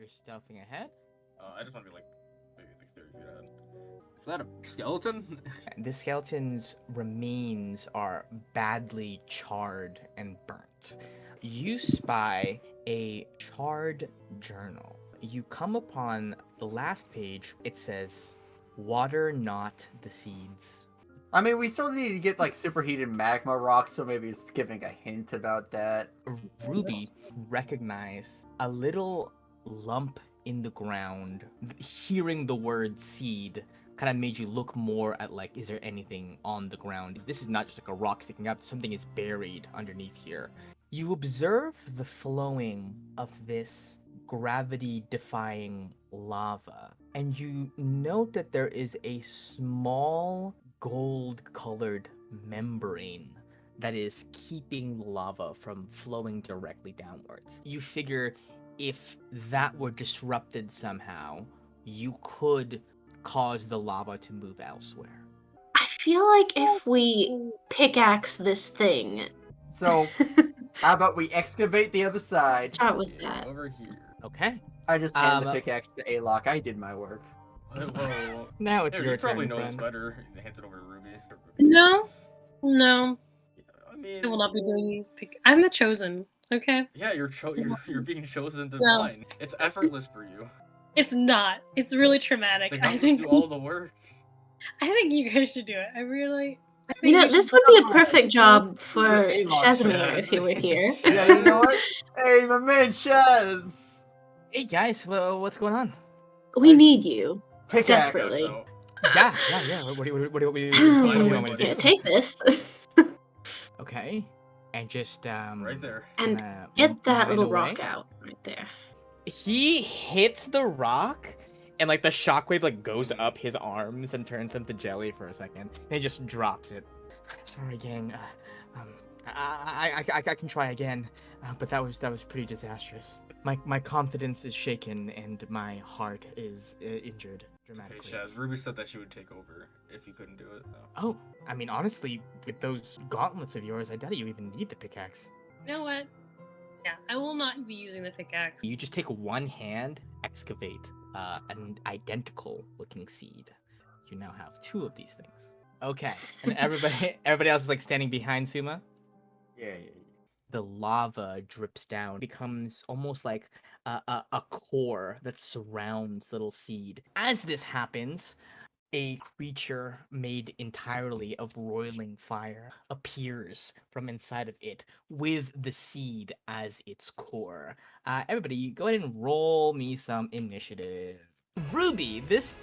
you're stealthing ahead. I just want to be like maybe like 30 feet ahead. Is that a skeleton? The skeleton's remains are badly charred and burnt. You spy a charred journal. You come upon the last page. It says, "Water not the seeds." I mean, we still need to get like superheated magma rocks, so maybe it's giving a hint about that. Ruby recognize a little lump in the ground. Hearing the word seed kind of made you look more at like, is there anything on the ground? This is not just like a rock sticking up, something is buried underneath here. You observe the flowing of this gravity-defying lava, and you note that there is a small gold-colored membrane that is keeping the lava from flowing directly downwards. You figure if that were disrupted somehow, you could cause the lava to move elsewhere. I feel like if we pickaxe this thing. So, how about we excavate the other side? Start with that. Over here. Okay. I just hand the pickaxe to Alok. I did my work. Whoa. Now it's Hey, your you probably turn, know this friend. better. Hand it over to Ruby. No. No, Yeah, I mean, I will not be doing. I'm the chosen. Okay. yeah, you're being chosen to No. mine. It's effortless for you. It's not. It's really traumatic. They I got think. to do all the work. I think you guys should do it. I You think know, we this should- would be a perfect job for Alok Shazamir says. if he were here. Yeah, you know what? Hey, my man Shaz! Hey guys, what's going on? We need you. Pickaxe. Desperately. So, Yeah. What do you want me to do? Yeah, take this. Okay. And just right there. And kinda get that mine little away. rock out right there. He hits the rock, and like the shockwave like goes up his arms and turns him to jelly for a second, and he just drops it. Sorry, gang. I can try again, but that was pretty disastrous. My confidence is shaken, and my heart is injured Okay, dramatically. Shaz. Ruby said that she would take over if you couldn't do it. No. Oh, I mean, honestly, with those gauntlets of yours, I doubt you even need the pickaxe. You know what? Yeah, I will not be using the pickaxe. You just take one hand, excavate an identical looking seed. You now have two of these things. Okay, and everybody else is like standing behind Suma. Yeah. The lava drips down, becomes almost like a core that surrounds little seed. As this happens, a creature made entirely of roiling fire appears from inside of it with the seed as its core. Everybody, go ahead and roll me some initiative. Ruby, this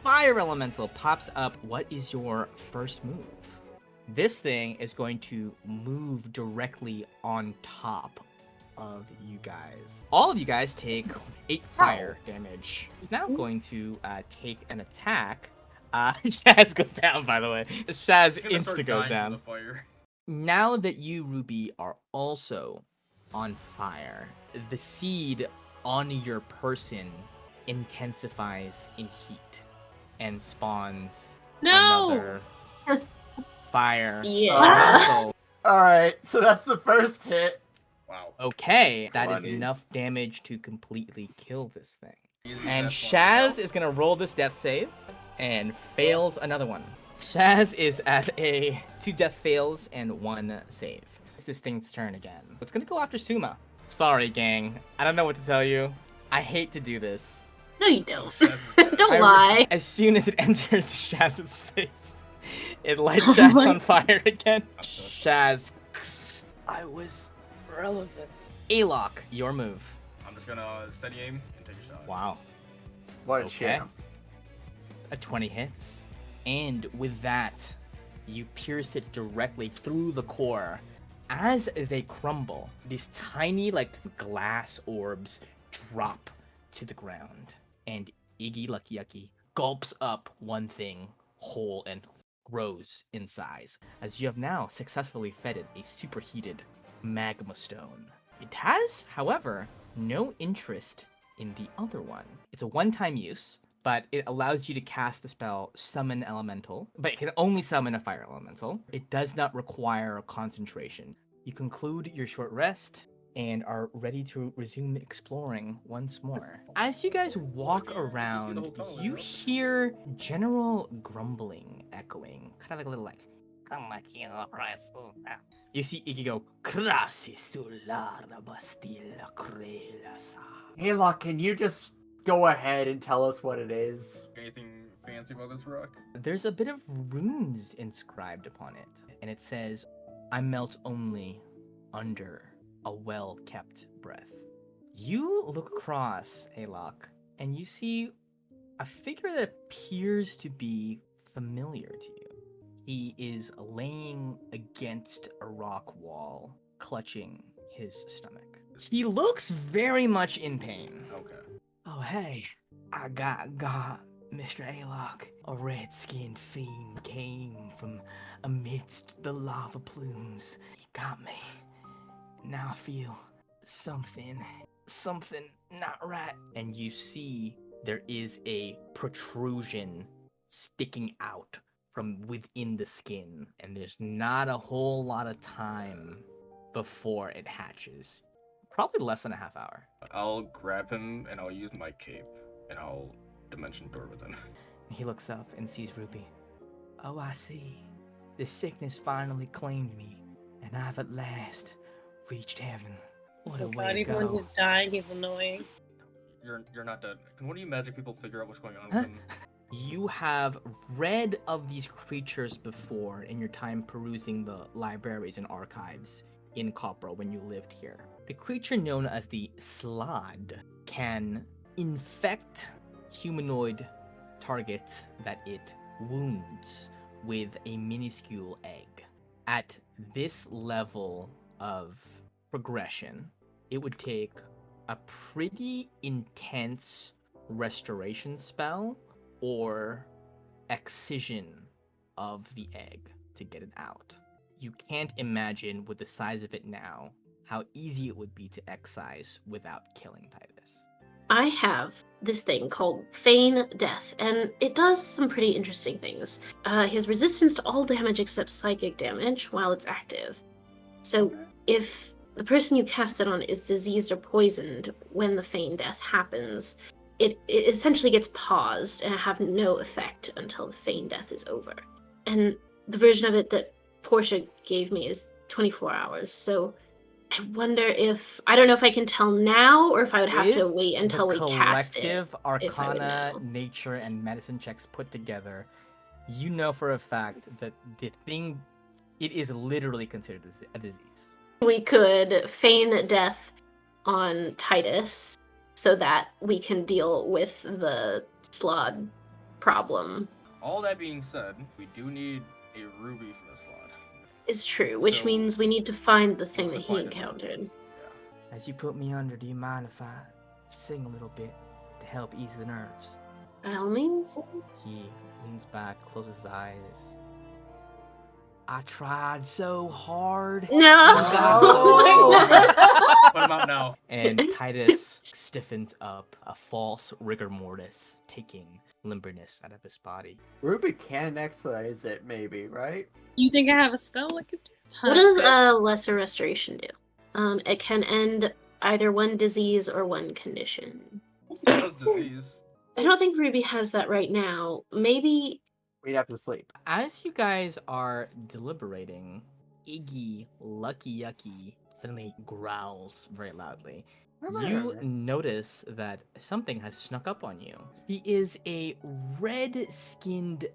fire elemental pops up. What is your first move? This thing is going to move directly on top of you guys. All of you guys take 8 fire damage. It's now going to take an attack. Shaz goes down, by the way. Shaz It's gonna start insta goes dying down. from the fire. Now that you, Ruby, are also on fire, the seed on your person intensifies in heat and spawns No! another fire Yeah. elemental. Alright, so that's the first hit. Wow. Okay, that is Bloody. enough damage to completely kill this thing. Easy And death Shaz one. is gonna roll this death save and fails another one. Shaz is at a 2 death fails and 1 save. It's this thing's turn again. It's gonna go after Suma. Sorry, gang. I don't know what to tell you. I hate to do this. No, you don't. Shaz is dead. Don't lie. As soon as it enters Shaz's space, it lights Shaz my- on fire again. I'm so Shaz, I was relevant. Alok, your move. I'm just gonna steady aim and take a shot. Wow. What a Okay. champ. A 20 hits. And with that, you pierce it directly through the core. As they crumble, these tiny, like, glass orbs drop to the ground. And Iggy Lucky Yucky gulps up one thing whole and grows in size, as you have now successfully fed it a superheated magma stone. It has, however, no interest in the other one. It's a one-time use, but it allows you to cast the spell Summon Elemental, but it can only summon a fire elemental. It does not require a concentration. You conclude your short rest, and are ready to resume exploring once more. As you guys walk around, whole tunnel, you bro. hear general grumbling echoing, kind of like a little like. You see Iggy go, "Krasi sulara bastilla crelasa." Hey, Lock, can you just go ahead and tell us what it is? Anything fancy about this rock? There's a bit of runes inscribed upon it, and it says, "I melt only under a well-kept breath." You look across, Alok, and you see a figure that appears to be familiar to you. He is laying against a rock wall, clutching his stomach. He looks very much in pain. Okay. Oh, hey, I got, Mr. Alok. A red-skinned fiend came from amidst the lava plumes. He got me. Now I feel something not right. And you see there is a protrusion sticking out from within the skin, and there's not a whole lot of time before it hatches. Probably less than a half hour. I'll grab him and I'll use my cape and I'll dimension door within. He looks up and sees Ruby. Oh, I see. The sickness finally claimed me, and I've at last reached heaven. What a Oh way god, to even when go. he's dying, he's annoying. You're not dead. Can one of you magic people figure out what's going on Huh? with him? You have read of these creatures before in your time perusing the libraries and archives in Copro when you lived here. The creature known as the Slod can infect humanoid targets that it wounds with a minuscule egg. At this level of progression, it would take a pretty intense restoration spell or excision of the egg to get it out. You can't imagine, with the size of it now, how easy it would be to excise without killing Titus. I have this thing called Feign Death, and it does some pretty interesting things. He has resistance to all damage except psychic damage while it's active. So if the person you cast it on is diseased or poisoned when the Feign Death happens, it essentially gets paused and have no effect until the Feign Death is over. And the version of it that Portia gave me is 24 hours, so I wonder if I don't know if I can tell now or if I would have to With wait until we the cast it. collective if I would Arcana, know. nature, and medicine checks put together, you know for a fact that the thing, it is literally considered a disease. We could feign death on Titus so that we can deal with the Slod problem. All that being said, we do need a ruby for the slot. Is true, which So, means we need to find the thing we'll that he find it. encountered. Yeah. As you put me under, do you mind if I sing a little bit to help ease the nerves? By all means. He leans back, closes his eyes. I tried so hard. No! Oh. Put him out now. And Titus stiffens up, a false rigor mortis taking limberness out of his body. Ruby can excise it, maybe, right? You think I have a spell that could do What does Lesser Restoration do? It can end either one disease or one condition. It says disease. I don't think Ruby has that right now. Maybe. We'd have to sleep. As you guys are deliberating, Iggy Lucky Yucky suddenly growls very loudly. You notice that something has snuck up on you. He is a red-skinned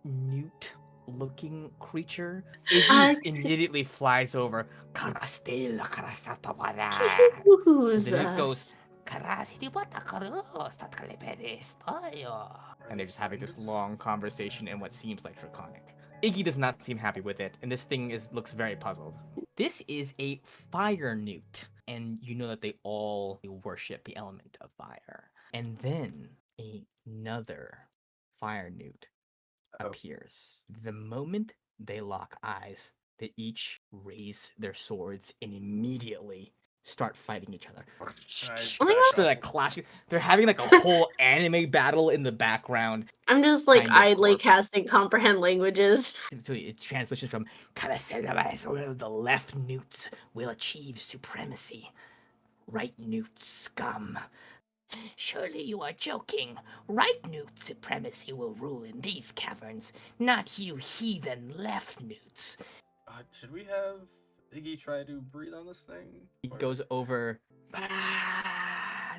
newt-looking creature. Iggy immediately flies over. "Karastela karasatawara." Who's The newt goes, and they're just having this long conversation in what seems like Draconic. Iggy does not seem happy with it, and this thing looks very puzzled. This is a fire newt, and you know that they all worship the element of fire. And then another fire newt appears. The moment they lock eyes, they each raise their swords, and immediately start fighting each other. Oh my They're like clashing. They're having like a whole anime battle in the background. I'm just like Kind of idly corpse. casting comprehend languages. So it translations from the left newts will achieve supremacy. Right newt scum. Surely you are joking. Right newt supremacy will rule in these caverns, not you heathen left newts. Should we have Iggy try to breathe on this thing? It goes over.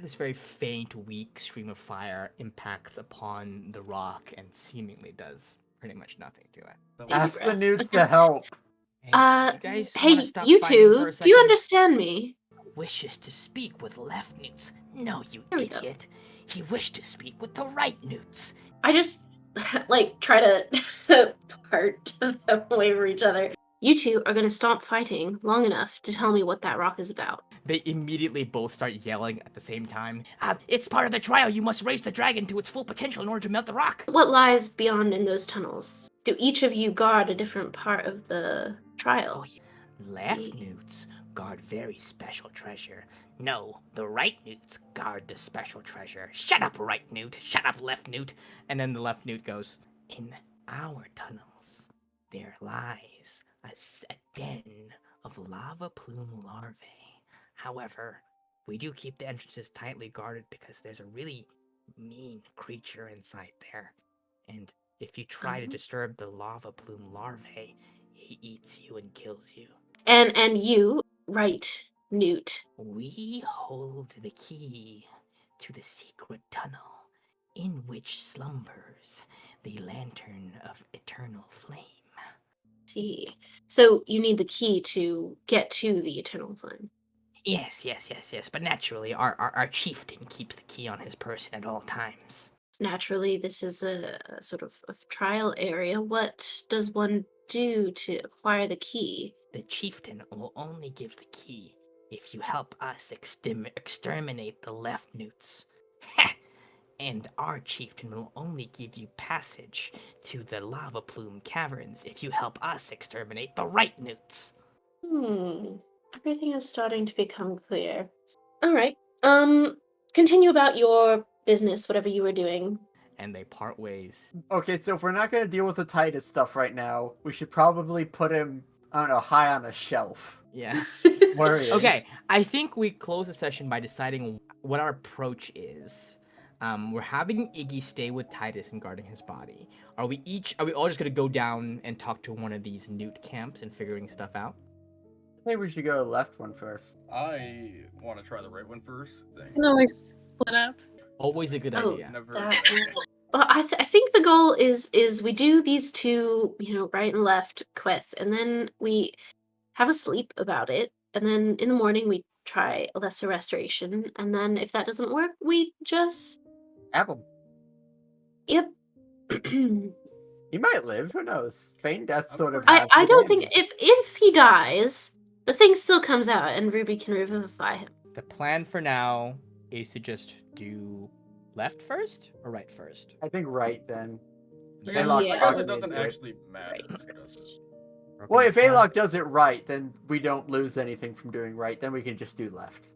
This very faint, weak stream of fire impacts upon the rock and seemingly does pretty much nothing to it. Ask the breath. newts to help. Hey, you guys Hey, wanna stop you fighting two, for a do you second? understand me? Wishes to speak with left newts. No, you There we go. idiot. He wished to speak with the right newts. I just like try to part them away from each other. You two are gonna stop fighting long enough to tell me what that rock is about. They immediately both start yelling at the same time. It's part of the trial. You must raise the dragon to its full potential in order to melt the rock. What lies beyond in those tunnels? Do each of you guard a different part of the trial? Oh, yeah. Left See. newts guard very special treasure. No, the right newts guard the special treasure. Shut up, right newt. Shut up, left newt. And then the left newt goes, in our tunnels, there lies a den of lava plume larvae. However, we do keep the entrances tightly guarded because there's a really mean creature inside there. And if you try to disturb the lava plume larvae, he eats you and kills you. And you, right, Newt. We hold the key to the secret tunnel in which slumbers the lantern of eternal flame. See. So you need the key to get to the Eternal Flame. Yes. But naturally, our chieftain keeps the key on his person at all times. Naturally, this is a sort of a trial area. What does one do to acquire the key? The chieftain will only give the key if you help us exterminate the left newts. And our chieftain will only give you passage to the lava plume caverns if you help us exterminate the right newts. Everything is starting to become clear. All right. Continue about your business, whatever you were doing. And they part ways. Okay, so if we're not going to deal with the Titus stuff right now, we should probably put him, I don't know, high on a shelf. Yeah. Where he is. Okay, I think we close the session by deciding what our approach is. We're having Iggy stay with Titus and guarding his body. Are we all just gonna go down and talk to one of these newt camps and figuring stuff out? I think we should go left one first. I want to try the right one first. You can always split up. Always a good Oh, idea. Never. That is, well, I think the goal is we do these two, right and left quests, and then we have a sleep about it, and then in the morning we try a lesser restoration, and then if that doesn't work, we just Apple. yep. He might live. Who knows? Feign death sort of. I has don't the think damage. if he dies, the thing still comes out, and Ruby can revivify him. The plan for now is to just do left first or right first. I think right then. Yeah. Aylock I guess probably it doesn't did it. actually matter. Right. Who does it. Well, if Okay. Aylock does it right, then we don't lose anything from doing right. Then we can just do left.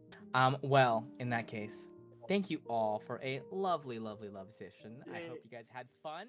Well, in that case, thank you all for a lovely session. I hope you guys had fun.